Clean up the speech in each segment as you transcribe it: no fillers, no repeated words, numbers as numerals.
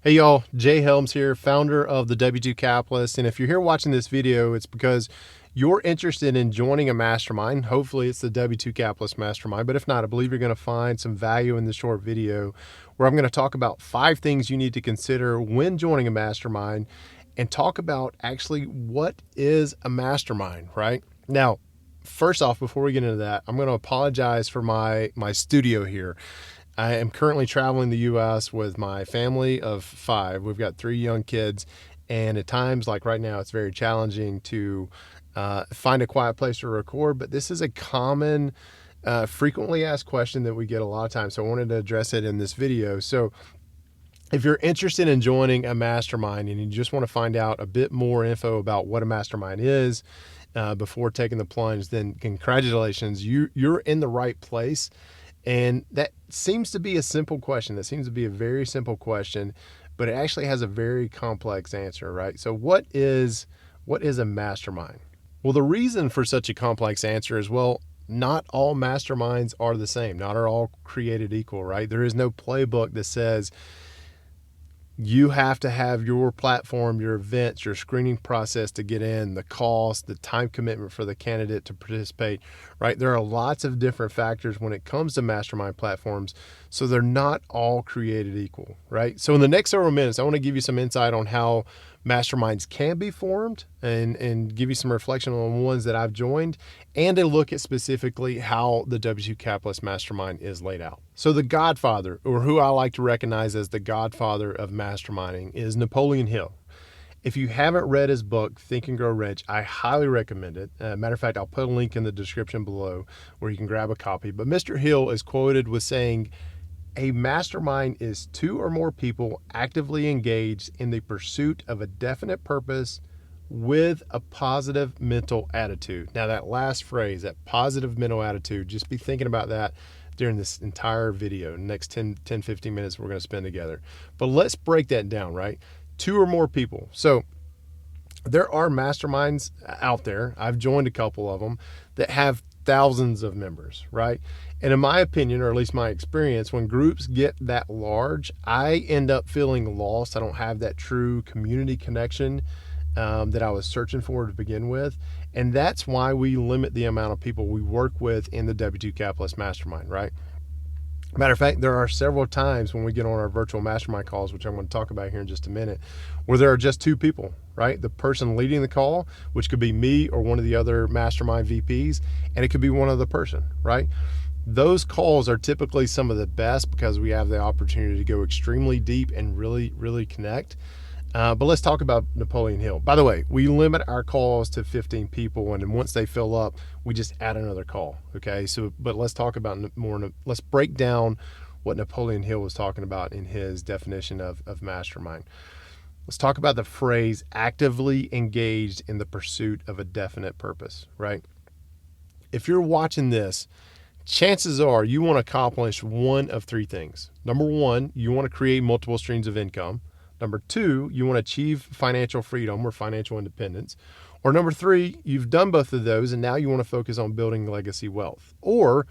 Hey y'all, Jay Helms here, founder of the W2 Capitalist. And if you're here watching this video, it's because you're interested in joining a mastermind. Hopefully it's the W2 Capitalist Mastermind, but if not, I believe you're going to find some value in this short video where I'm going to talk about 5 things you need to consider when joining a mastermind and talk about actually what is a mastermind, right? Now, first off, before we get into that, I'm going to apologize for my studio here. I am currently traveling the U.S. with my family of 5. We've got 3 young kids, and at times, like right now, it's very challenging to find a quiet place to record. But this is a common, frequently asked question that we get a lot of times, so I wanted to address it in this video. So if you're interested in joining a mastermind and you just want to find out a bit more info about what a mastermind is before taking the plunge, then congratulations, you're in the right place. And that seems to be a simple question. That seems to be a very simple question, but it actually has a very complex answer, right? So what is a mastermind? Well, the reason for such a complex answer is, well, not all masterminds are the same. Not are all created equal, right? There is no playbook that says you have to have your platform, your events, your screening process to get in, the cost, the time commitment for the candidate to participate, right? There are lots of different factors when it comes to mastermind platforms, so they're not all created equal, right? So in the next several minutes, I want to give you some insight on how masterminds can be formed and give you some reflection on ones that I've joined and a look at specifically how the W2 Capitalist Mastermind is laid out. So the godfather, or who I like to recognize as the godfather of masterminding, is Napoleon Hill. If you haven't read his book, Think and Grow Rich, I highly recommend it. Matter of fact, I'll put a link in the description below where you can grab a copy. But Mr. Hill is quoted with saying, "A mastermind is 2 or more people actively engaged in the pursuit of a definite purpose with a positive mental attitude." Now that last phrase, that positive mental attitude, just be thinking about that during this entire video, next 15 minutes we're going to spend together. But let's break that down, right? 2 or more people. So there are masterminds out there. I've joined a couple of them that have thousands of members, right? And in my opinion, or at least my experience, when groups get that large, I end up feeling lost. I don't have that true community connection that I was searching for to begin with. And that's why we limit the amount of people we work with in the W2 Capitalist Mastermind, right? Matter of fact, there are several times when we get on our virtual mastermind calls, which I'm going to talk about here in just a minute, where there are just 2 people, right? The person leading the call, which could be me or one of the other mastermind VPs, and it could be one other person, right? Those calls are typically some of the best because we have the opportunity to go extremely deep and really, really connect. But let's talk about Napoleon Hill. By the way, we limit our calls to 15 people, and then once they fill up, we just add another call. Okay, so but let's talk about more. Let's break down what Napoleon Hill was talking about in his definition of mastermind. Let's talk about the phrase actively engaged in the pursuit of a definite purpose, right? If you're watching this, chances are you want to accomplish one of 3 things. Number 1, you want to create multiple streams of income. Number 2, you want to achieve financial freedom or financial independence. Or number 3, you've done both of those and now you want to focus on building legacy wealth. Or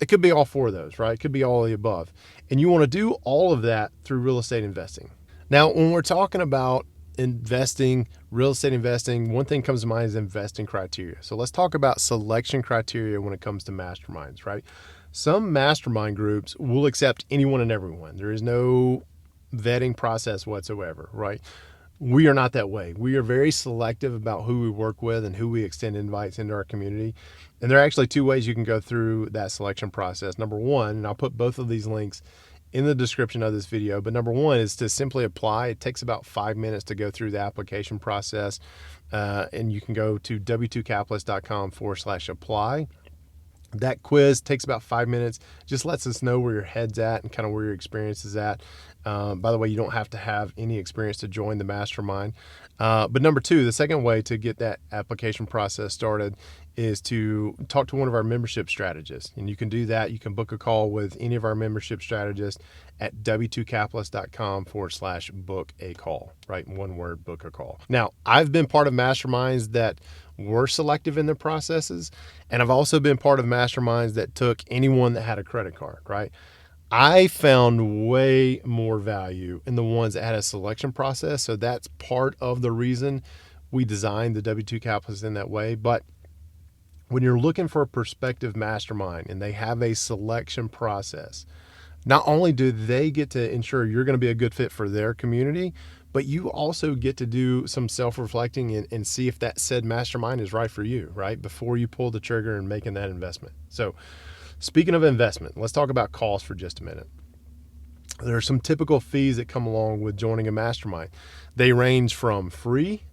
it could be all 4 of those, right? It could be all of the above. And you want to do all of that through real estate investing. Now, when we're talking about investing, real estate investing, one thing comes to mind is investing criteria. So let's talk about selection criteria when it comes to masterminds, right? Some mastermind groups will accept anyone and everyone. There is no vetting process whatsoever, right? We are not that way. We are very selective about who we work with and who we extend invites into our community. And there are actually 2 ways you can go through that selection process. Number 1, and I'll put both of these links in the description of this video, but number 1 is to simply apply. It takes about 5 minutes to go through the application process. And you can go to w2capitalist.com/apply. That quiz takes about 5 minutes, just lets us know where your head's at and kind of where your experience is at. By the way, you don't have to have any experience to join the mastermind. But number 2, the second way to get that application process started is to talk to one of our membership strategists. And you can do that. You can book a call with any of our membership strategists at w2capitalist.com/book a call, right? One word, book a call. Now, I've been part of masterminds that were selective in their processes, and I've also been part of masterminds that took anyone that had a credit card, right? I found way more value in the ones that had a selection process. So that's part of the reason we designed the W2 Capitalist in that way. But when you're looking for a prospective mastermind and they have a selection process, not only do they get to ensure you're going to be a good fit for their community, but you also get to do some self-reflecting and see if that said mastermind is right for you, right? Before you pull the trigger and making that investment. So speaking of investment, let's talk about cost for just a minute. There are some typical fees that come along with joining a mastermind. They range from free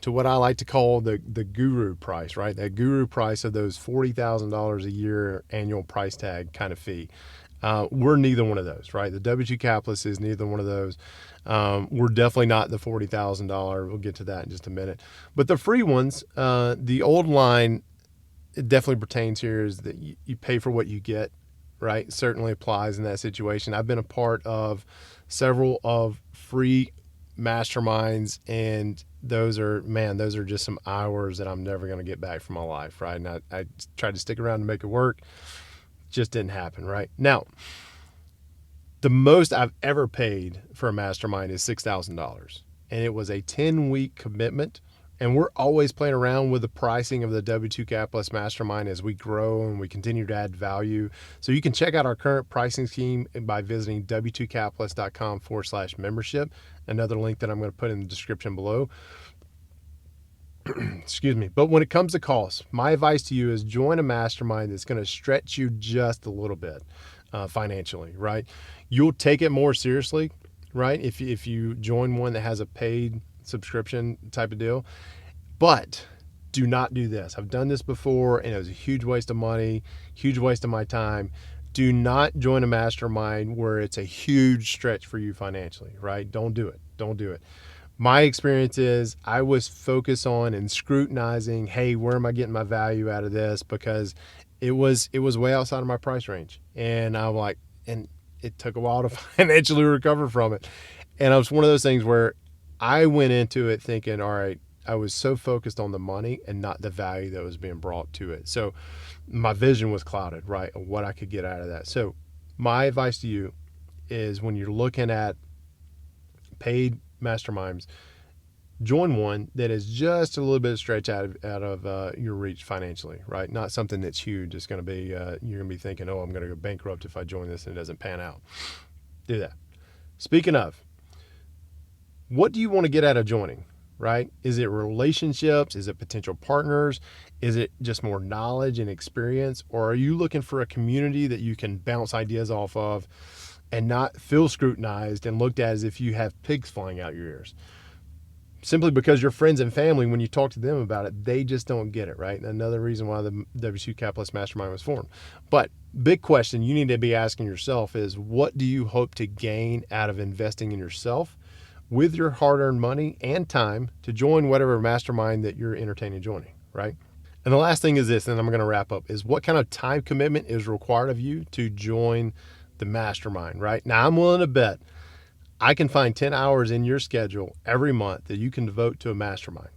to what I like to call the guru price, right? That guru price of those $40,000 a year annual price tag kind of fee. We're neither one of those, right? The W2 Capitalist is neither one of those. We're definitely not the $40,000. We'll get to that in just a minute. But the free ones, the old line, it definitely pertains here is that you pay for what you get, right? Certainly applies in that situation. I've been a part of several of free masterminds, and those are just some hours that I'm never going to get back from my life, right? And I tried to stick around to make it work. Just didn't happen, right? Now, the most I've ever paid for a mastermind is $6,000. And it was a 10-week commitment. And we're always playing around with the pricing of the W2 Capitalist Mastermind as we grow and we continue to add value. So you can check out our current pricing scheme by visiting w2capitalist.com/membership. Another link that I'm going to put in the description below. Excuse me. But when it comes to costs, my advice to you is join a mastermind that's going to stretch you just a little bit financially, right? You'll take it more seriously, right? If you join one that has a paid subscription type of deal. But do not do this. I've done this before and it was a huge waste of money, huge waste of my time. Do not join a mastermind where it's a huge stretch for you financially, right? Don't do it. Don't do it. My experience is I was focused on and scrutinizing, hey, where am I getting my value out of this? Because it was way outside of my price range. And I'm like, and it took a while to financially recover from it. And it was one of those things where I went into it thinking, all right, I was so focused on the money and not the value that was being brought to it. So my vision was clouded, right, of what I could get out of that. So my advice to you is when you're looking at paid masterminds, join one that is just a little bit stretched out of your reach financially, right? Not something that's huge. It's going to be, you're going to be thinking, oh, I'm going to go bankrupt if I join this and it doesn't pan out. Do that. Speaking of, what do you want to get out of joining, right? Is it relationships? Is it potential partners? Is it just more knowledge and experience? Or are you looking for a community that you can bounce ideas off of and not feel scrutinized and looked at as if you have pigs flying out your ears? Simply because your friends and family, when you talk to them about it, they just don't get it, right? Another reason why the W2 Capitalist Mastermind was formed. But big question you need to be asking yourself is, what do you hope to gain out of investing in yourself with your hard-earned money and time to join whatever mastermind that you're entertaining joining, right? And the last thing is this, and I'm going to wrap up, is what kind of time commitment is required of you to join the mastermind, right? Now, I'm willing to bet I can find 10 hours in your schedule every month that you can devote to a mastermind.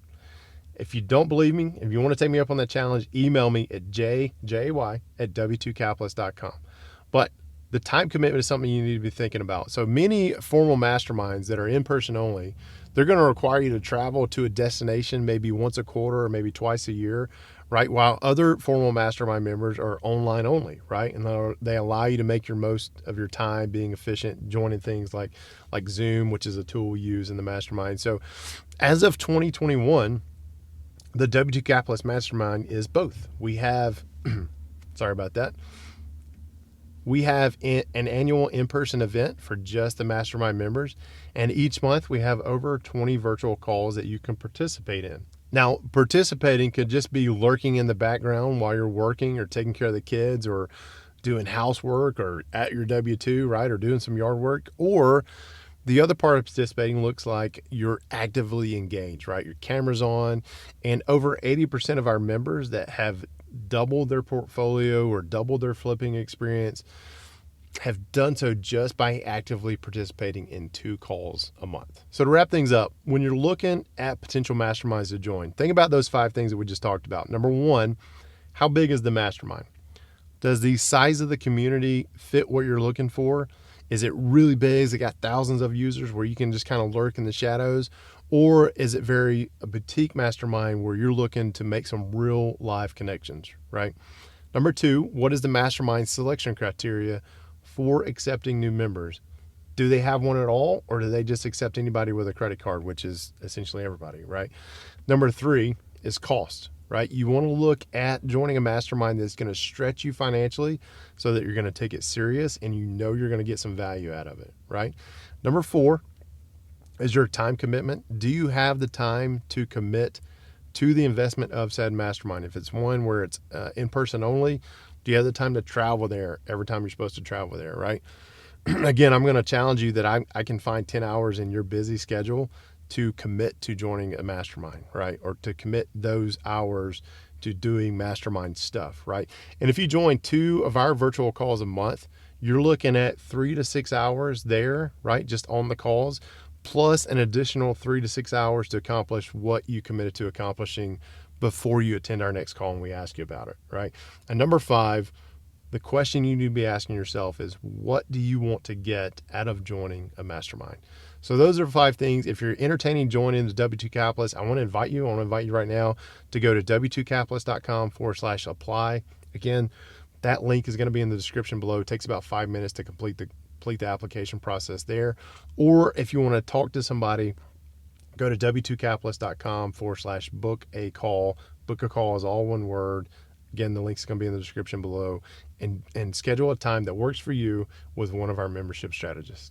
If you don't believe me, if you want to take me up on that challenge, email me at jay@w2capitalist.com. But the time commitment is something you need to be thinking about. So many formal masterminds that are in person only, they're going to require you to travel to a destination maybe once a quarter or maybe twice a year, right? While other formal mastermind members are online only, right? And they allow you to make your most of your time being efficient, joining things like Zoom, which is a tool we use in the mastermind. So as of 2021, the W2 Capitalist Mastermind is both. We have, sorry about that. We have an annual in-person event for just the mastermind members. And each month we have over 20 virtual calls that you can participate in. Now, participating could just be lurking in the background while you're working or taking care of the kids or doing housework or at your W2, right? Or doing some yard work. Or the other part of participating looks like you're actively engaged, right? Your camera's on. And over 80% of our members that have doubled their portfolio or doubled their flipping experience have done so just by actively participating in 2 calls a month. So to wrap things up, when you're looking at potential masterminds to join, think about those 5 things that we just talked about. Number 1, how big is the mastermind? Does the size of the community fit what you're looking for? Is it really big? Has it got thousands of users where you can just kind of lurk in the shadows? Or is it very a boutique mastermind where you're looking to make some real live connections, right? Number two, what is the mastermind selection criteria for accepting new members? Do they have one at all, or do they just accept anybody with a credit card, which is essentially everybody, right? Number three is cost, right? You want to look at joining a mastermind that's going to stretch you financially so that you're going to take it serious and you know you're going to get some value out of it, right? Number four is your time commitment. Do you have the time to commit to the investment of said mastermind? If it's one where it's in person only, do you have the time to travel there every time you're supposed to travel there, right? Again, I'm going to challenge you that I can find 10 hours in your busy schedule to commit to joining a mastermind, right? Or to commit those hours to doing mastermind stuff, right? And if you join 2 of our virtual calls a month, you're looking at 3 to 6 hours there, right? Just on the calls, plus an additional 3 to 6 hours to accomplish what you committed to accomplishing before you attend our next call and we ask you about it, right? And number 5, the question you need to be asking yourself is, what do you want to get out of joining a mastermind? So those are 5 things. If you're entertaining joining the W2 Capitalist, I want to invite you right now to go to w2capitalist.com/apply. Again, that link is going to be in the description below. It takes about 5 minutes to complete the application process there. Or if you want to talk to somebody, go to w2capitalist.com/book a call. Book a call is all one word. Again, the link's going to be in the description below, and schedule a time that works for you with one of our membership strategists.